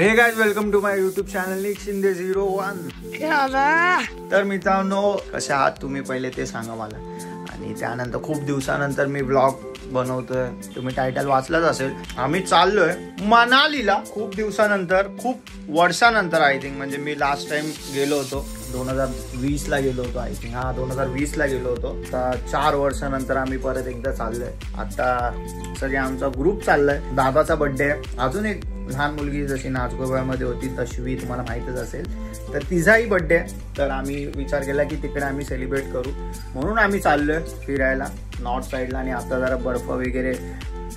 हे guys, welcome to my YouTube channel Nick Shinde 01। तर मित्रांनो, कसे आहात तुम्ही पहिले ते सांगा मला। आणि त्यानंतर खूप दिवसानंतर मी ब्लॉग बनवतोय। तुम्ही टायटल वाचलंच असेल। आम्ही चाललोय मनालीला खूप दिवसानंतर, खूप वर्षानंतर। आय थिंक म्हणजे मी लास्ट टाइम गेलो होतो 2020 ला गेलो होतो। आय थिंक 2020 ला गेलो होतो। आता 4 वर्षानंतर आम्ही परत एकदा चाललोय। आता सगळे आमचा ग्रुप चाललाय। दादाचा बर्थडे आहे। अजून एक लहान मुलगी जशी नाचगोबामध्ये होती तशवी, तुम्हाला माहितच असेल, तर तिचाही बर्थडे आहे। तर आम्ही विचार केला की तिकडे आम्ही सेलिब्रेट करू, म्हणून आम्ही चाललोय फिरायला नॉर्थ साइडला। आणि आता जरा बर्फ वगैरे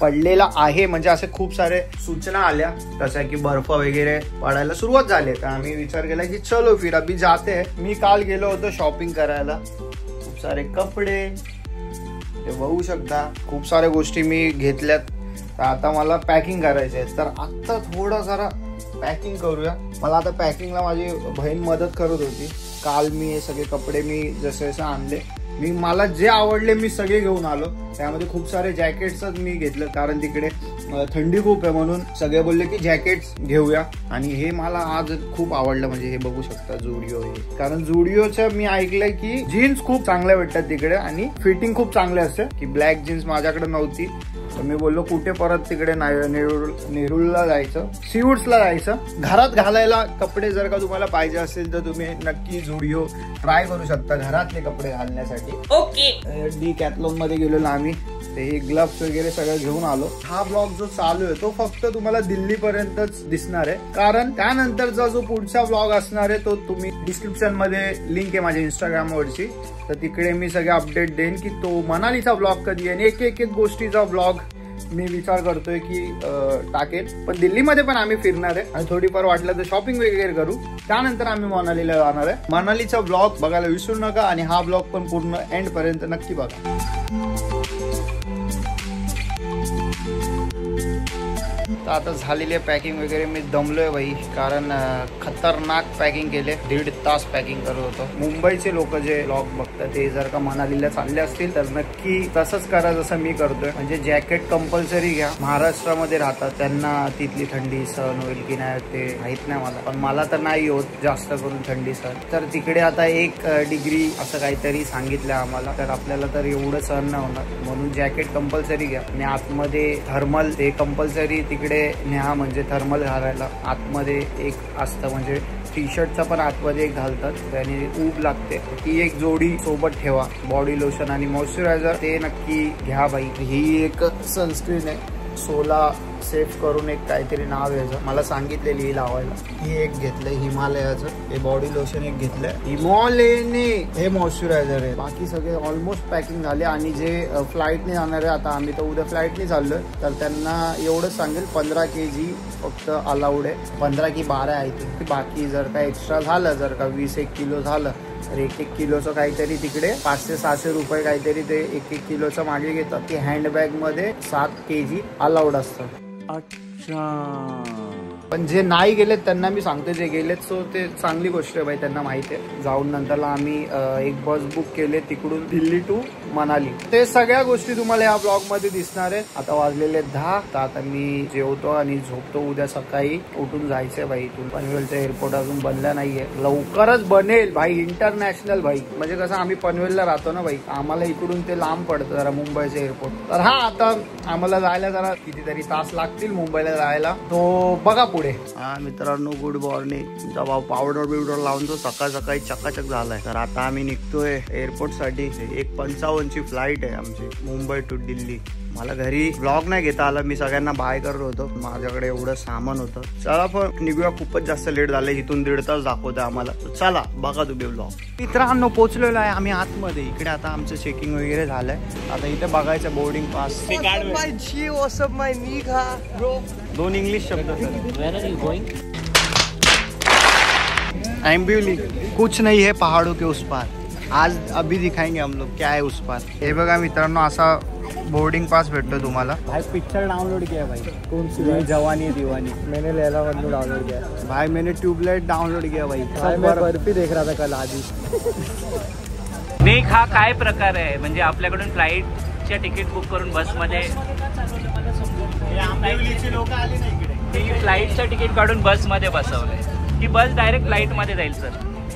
पडलेला आहे, म्हणजे असे खूप सारे सूचना आल्या तशा की बर्फ वगैरे पडायला सुरुवात झाली। तर आम्ही विचार केला की चलो फिर अभी जाते हैं। मी काल गेलो होतो शॉपिंग करायला, खूप सारे कपडे ते बघू शकता, खूप साऱ्या गोष्टी मी घेतल्यात। तर आता मला पॅकिंग करायची आहे, तर आता थोडं जरा पॅकिंग करूया। मला आता पॅकिंगला माझी बहीण मदत करत होती। काल मी हे सगळे कपडे मी जसे जसे आणले, मला जे आवडले मी सगळे घेऊन आलो। त्यामध्ये खूप सारे जॅकेट्सच मी घेतलं, कारण तिकडे थंडी खूप आहे, म्हणून सगळे बोलले की जॅकेट्स घेऊया। आणि हे मला आज खूप आवडलं, म्हणजे हे बघू शकता जुडिओ हे, कारण जुडिओचं मी ऐकलंय की जीन्स खूप चांगल्या भेटतात तिकडे आणि फिटिंग खूप चांगले असते। की ब्लॅक जीन्स माझ्याकडे नव्हती, तर मी बोललो कुठे परत तिकडे नेरूळला जायचं, सीवूड्सला जायचं। घरात घालायला कपडे जर का तुम्हाला पाहिजे असेल तर तुम्ही नक्की जुडिओ ट्राय करू शकता घरातले कपडे घालण्यासाठी। ओके, डीकॅथलॉन मध्ये गेलेलो आम्ही, ते ग्लव्स वगैरे सगळं घेऊन आलो। हा ब्लॉग जो चालू आहे तो फक्त तुम्हाला दिल्ली पर्यंतच दिसणार आहे, कारण त्यानंतरचा जो पुढचा ब्लॉग असणार आहे तो तुम्ही डिस्क्रिप्शन मध्ये लिंक आहे माझ्या इंस्टाग्राम वरची, तर तिकडे मी सगळे अपडेट देईन की तो मनालीचा ब्लॉग कधी आहे। एक एक गोष्टीचा ब्लॉग मी विचार करतोय की टाकेल। पण दिल्लीमध्ये पण आम्ही फिरणार आहे आणि थोडीफार वाटलं तर शॉपिंग वगैरे करू। त्यानंतर आम्ही मनालीला जाणार आहे। मनालीचा ब्लॉग बघायला विसरू नका आणि हा ब्लॉग पण पूर्ण एंड पर्यंत नक्की बघा। तर आता झालेली आहे पॅकिंग वगैरे, मी दमलोय भाई, कारण खतरनाक पॅकिंग केले। 1.5 तास पॅकिंग करत होतो। मुंबईचे लोक जे ब्लॉग बघतात ते जर का मनालीला चालले असतील तर नक्की तसंच करा जसं मी करतोय, म्हणजे जॅकेट कंपल्सरी घ्या। महाराष्ट्रामध्ये राहतात त्यांना तिथली थंडी सहन होईल की नाही ते माहित नाही मला, पण मला तर नाही होत जास्त करून थंडी सहन। तर तिकडे आता 1 डिग्री असं काहीतरी सांगितलं आम्हाला, तर आपल्याला तर एवढं सहन नाही होणार, म्हणून जॅकेट कंपल्सरी घ्या। आणि आतमध्ये थर्मल ते कंपल्सरी तिकडे न्या, म्हणजे थर्मल घालायला आतमध्ये एक असतं, म्हणजे टी शर्टचा पण आतमध्ये एक घालतात, त्याने ऊब लागते। ती एक जोडी सोबत ठेवा। बॉडी लोशन आणि मॉइश्चरायझर ते नक्की घ्या बाई। ही एक सनस्क्रीन आहे, सोला सेफ करून एक काहीतरी नाव आहे, मला सांगितलेली ही लावायला। ही एक घेतलंय हिमालयाचं, हे बॉडी लोशन एक घेतलंय हिमालयाने, हे मॉइश्चरायझर आहे। बाकी सगळे ऑलमोस्ट पॅकिंग झाले। आणि जे फ्लाईटने जाणार आहे, आता आम्ही तर उद्या फ्लाईटने चाललोय, तर त्यांना एवढंच सांगेल 15 kg फक्त अलाउड आहे, 15 की 12 आहे ते। बाकी जर का एक्स्ट्रा झालं, जर का 20-1 किलो झालं तर 1-1 किलोचं काहीतरी तिकडे 500-600 रुपये काहीतरी ते 1-1 किलोचं मागे घेतात। की हँडबॅग मध्ये 7 kg अलाउड असतं। अच्छा, पण जे नाही गेलेत त्यांना मी सांगतो, जे गेलेत सो ते चांगली गोष्ट आहे भाई, त्यांना माहिती आहे। जाऊन नंतरला आम्ही एक बस बुक केले तिकडून दिल्ली टू मनाली। ते सगळ्या गोष्टी तुम्हाला या ब्लॉग मध्ये दिसणार आहे। आता वाजलेले 10, तर आता मी जेवतो आणि झोपतो। उद्या सकाळी उठून जायचंय भाई। इथून पनवेलचा एअरपोर्ट अजून बनला नाहीये, लवकरच बनेल भाई, इंटरनॅशनल भाई। म्हणजे कसं आम्ही पनवेलला राहतो ना भाई, आम्हाला इकडून ते लांब पडतं जरा मुंबईचं एअरपोर्ट। तर हा, आता आम्हाला जायला जरा कितीतरी तास लागतील मुंबईला जायला, तो बघा पुढे। हा मित्रांनो, गुड मॉर्निंग। तुमचा भाऊ पावडर बिवडर लावून तो सकाळ सकाळी चकाचक झालाय। तर आता आम्ही निघतोय एअरपोर्ट साठी। 1:55 ची फ्लाईट आहे आमची, मुंबई टू दिल्ली। मला घरी ब्लॉग नाही घेता आला, मी सगळ्यांना बाय करत होतो, माझ्याकडे एवढं सामान होतं। चला पण निघूया, खूपच जास्त लेट झालंय, इथून 1.5 तास दाखवतोय आम्हाला। चला बघा तुम्ही ब्लॉग। मित्रांनो, पोहोचलेलो आहे आम्ही आतमध्ये। इकडे आता आमचं चेकिंग वगैरे झालंय, आता इथे बघायचं बोर्डिंग पास। 2 इंग्लिश शब्द सर। एम्ब्यूली कुछ नहीं है पहाड़ों के उस पार, आज अभी दिखाएंगे हम लोग क्या है उस पार। हे बघा मित्रांनो, असा बोर्डिंग पास भेटतो तुम्हाला। भाई पिक्चर डाउनलोड किया भाई, कौन सी? जवानी दीवानी। मैंने लैला मजनू डाउनलोड किया भाई, मैंने ट्यूबलाइट डाउनलोड किया भाई। मैं बर्फी देख रहा था कल आधी। नेक हा काय प्रकार आहे, म्हणजे आपल्याकडून फ्लाईटच्या तिकीट बुक करून बसमध्ये लोक आली नाही इकडे। की फ्लाईटचं तिकीट काढून बसमध्ये बसवलंय. ही बस डायरेक्ट फ्लाईटमध्ये जाईल सर.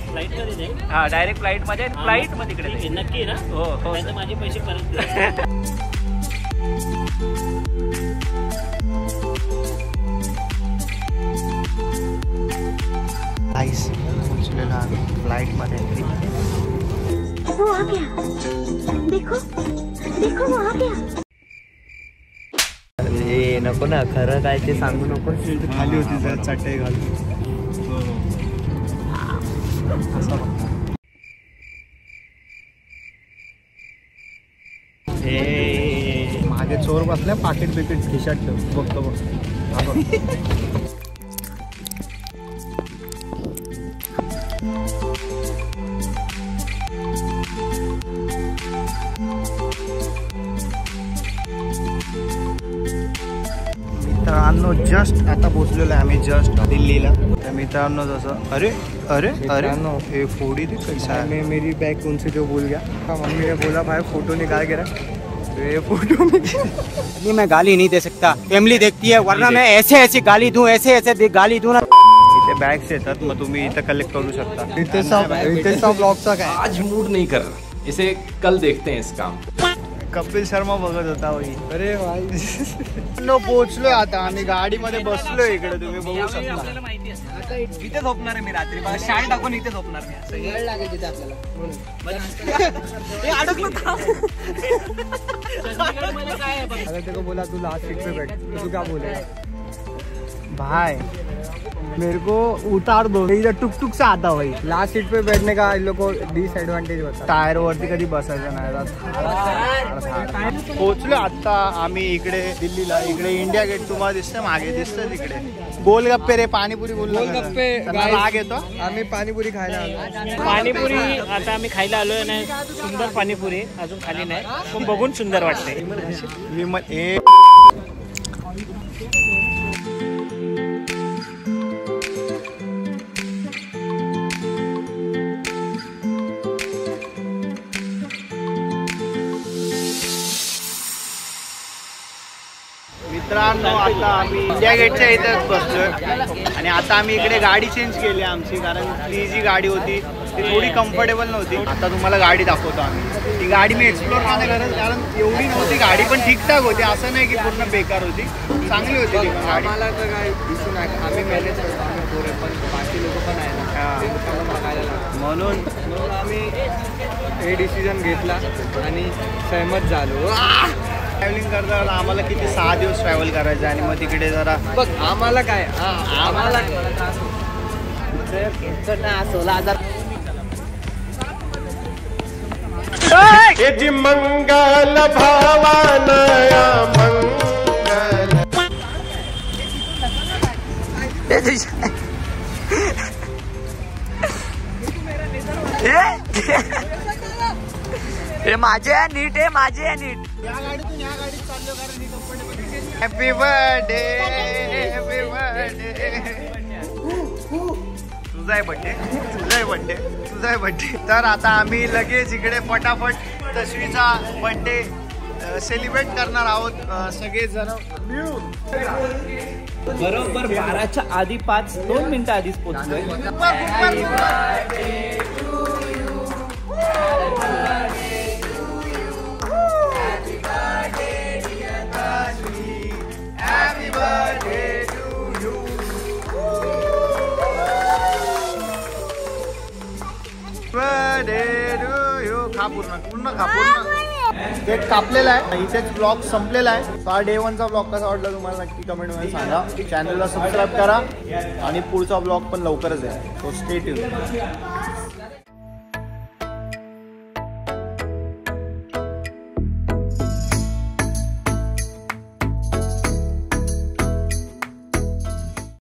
फ्लाईटमध्ये जाईल? हा डायरेक्ट फ्लाईटमध्ये, फ्लाईटमध्ये तिकडे जाईल. नक्की ना? हो हो नाही तर माझे पैसे परत द्या. आईस पोहोचलेलो आम्ही फ्लाईटमध्ये. वो आ गया, देखो देखो वो आ गया. हे नको ना, खरं काय ते सांगू नको. खाली होती जर चटई घालून. मागे चोर बसल्या, पाकिट बिकिट खिशात ठेव. बघतो बघ. मित्रांनो जस्ट आता पोहोचलेलो आहे आम्ही जस्ट दिल्लीला. तर मित्रांनो जसं अरे अरे अरे हे फोड़ी थी कैसा है. मैं मेरी बैग कौन से जो भूल गया. मम्मी ने बोला भाई फोटो निकाल के रख. तो ये फोटो में मैं गाली नहीं दे सकता, फैमिली देखती है, वरना मैं ऐसे ऐसे गाली दूं, ऐसे ऐसे गाली दूं ना. इथे बॅग्स येतात, मग तुम्ही इथं कलेक्ट करू शकता. इथे ब्लॉगचा काय. आज मूड नहीं कर रहा, इसे कल देखते हैं इस काम. कपिल शर्मा बघत होता भाई. अरे भाई न पोहोचलोय आता आम्ही, गाडीमध्ये बसलोय. इकडे तुम्ही बघू शकता. आपल्याला माहिती असतं. आता इथे झोपणार आहे मी रात्री, मला शाळ टाकून इथे झोपणार मी. वेळ लागेल तिथे आपल्याला. अडकलो चंदीगडमध्ये काय आहे बघ. अगर तेरे को बोला तू लास्ट सीट पे बैठ तो तू क्या बोलेगा. भाई मेरे को उतार दो, इधर टुक टुक से आता भाई. लास्ट सीट पे बैठने का इन लोग को डिसएडवांटेज होता. टायर वरती कधी बसायचं नाही. पोहोचलो आता आम्ही इकडे दिल्लीला. इकडे इंडिया गेट तुम्हाला दिसतंय, मागे दिसतंय तिकडे. गोलगप्पे रे, पाणीपुरी बोललो. गोलगप्पे राग येतो. आम्ही पाणीपुरी खायला आलो. पाणीपुरी आता आम्ही खायला आलोय ना. सुंदर पाणीपुरी अजून खाली नाही, पण बघून सुंदर वाटते. विमल ए मित्रांनो आता आम्ही इंडिया गेटच्या इथेच बसलोय आणि आता आम्ही इकडे गाडी चेंज केली आमची, कारण ती जी गाडी होती ती थोडी कम्फर्टेबल नव्हती. आता तुम्हाला गाडी दाखवतो आम्ही. ती गाडी मी एक्सप्लोर नाही करत, कारण एवढी नव्हती. गाडी पण ठीकठाक होती, असं नाही की पूर्ण बेकार होती, चांगली होती ती गाडी. आम्हाला तर काय दिसून आहे, आम्ही मॅनेज करतो आम्ही पोरे, पण बाकी लोक पण आहे ना, ते लोकांना बघायला लागतं. म्हणून आम्ही हे डिसिजन घेतला आणि सहमत झालो. ट्रॅव्हलिंग करताना आम्हाला किती 6 दिवस ट्रॅव्हल करायचं आणि मग तिकडे जरा बघ आम्हाला काय आम्हाला 16,000 जी मंगल भावानया मंगल. हे माझे आहे नीट, हे माझे आहे नीट. या गाडीत चाललो कारण ही comfortable. Happy birthday, happy birthday. तुझा आहे बर्थडे, तुझा आहे बर्थडे, तुझा आहे बर्थडे. तर आता आम्ही लगेच इकडे फटाफट तस्वीचा बर्थडे सेलिब्रेट करणार आहोत सगळेजण. बरोबर 12च्या आधी 2 मिनिटं आधीच पोहोचलोय. खा पूर्ण खा पूर्ण. केक कापलेला आहे, इथेच ब्लॉग संपलेला आहे. हा डे 1चा ब्लॉग कसा वाटला तुम्हाला नक्की कमेंट मध्ये सांगा. चॅनलला सबस्क्राईब करा आणि पुढचा ब्लॉग पण लवकरच आहे, सो स्टे ट्यून.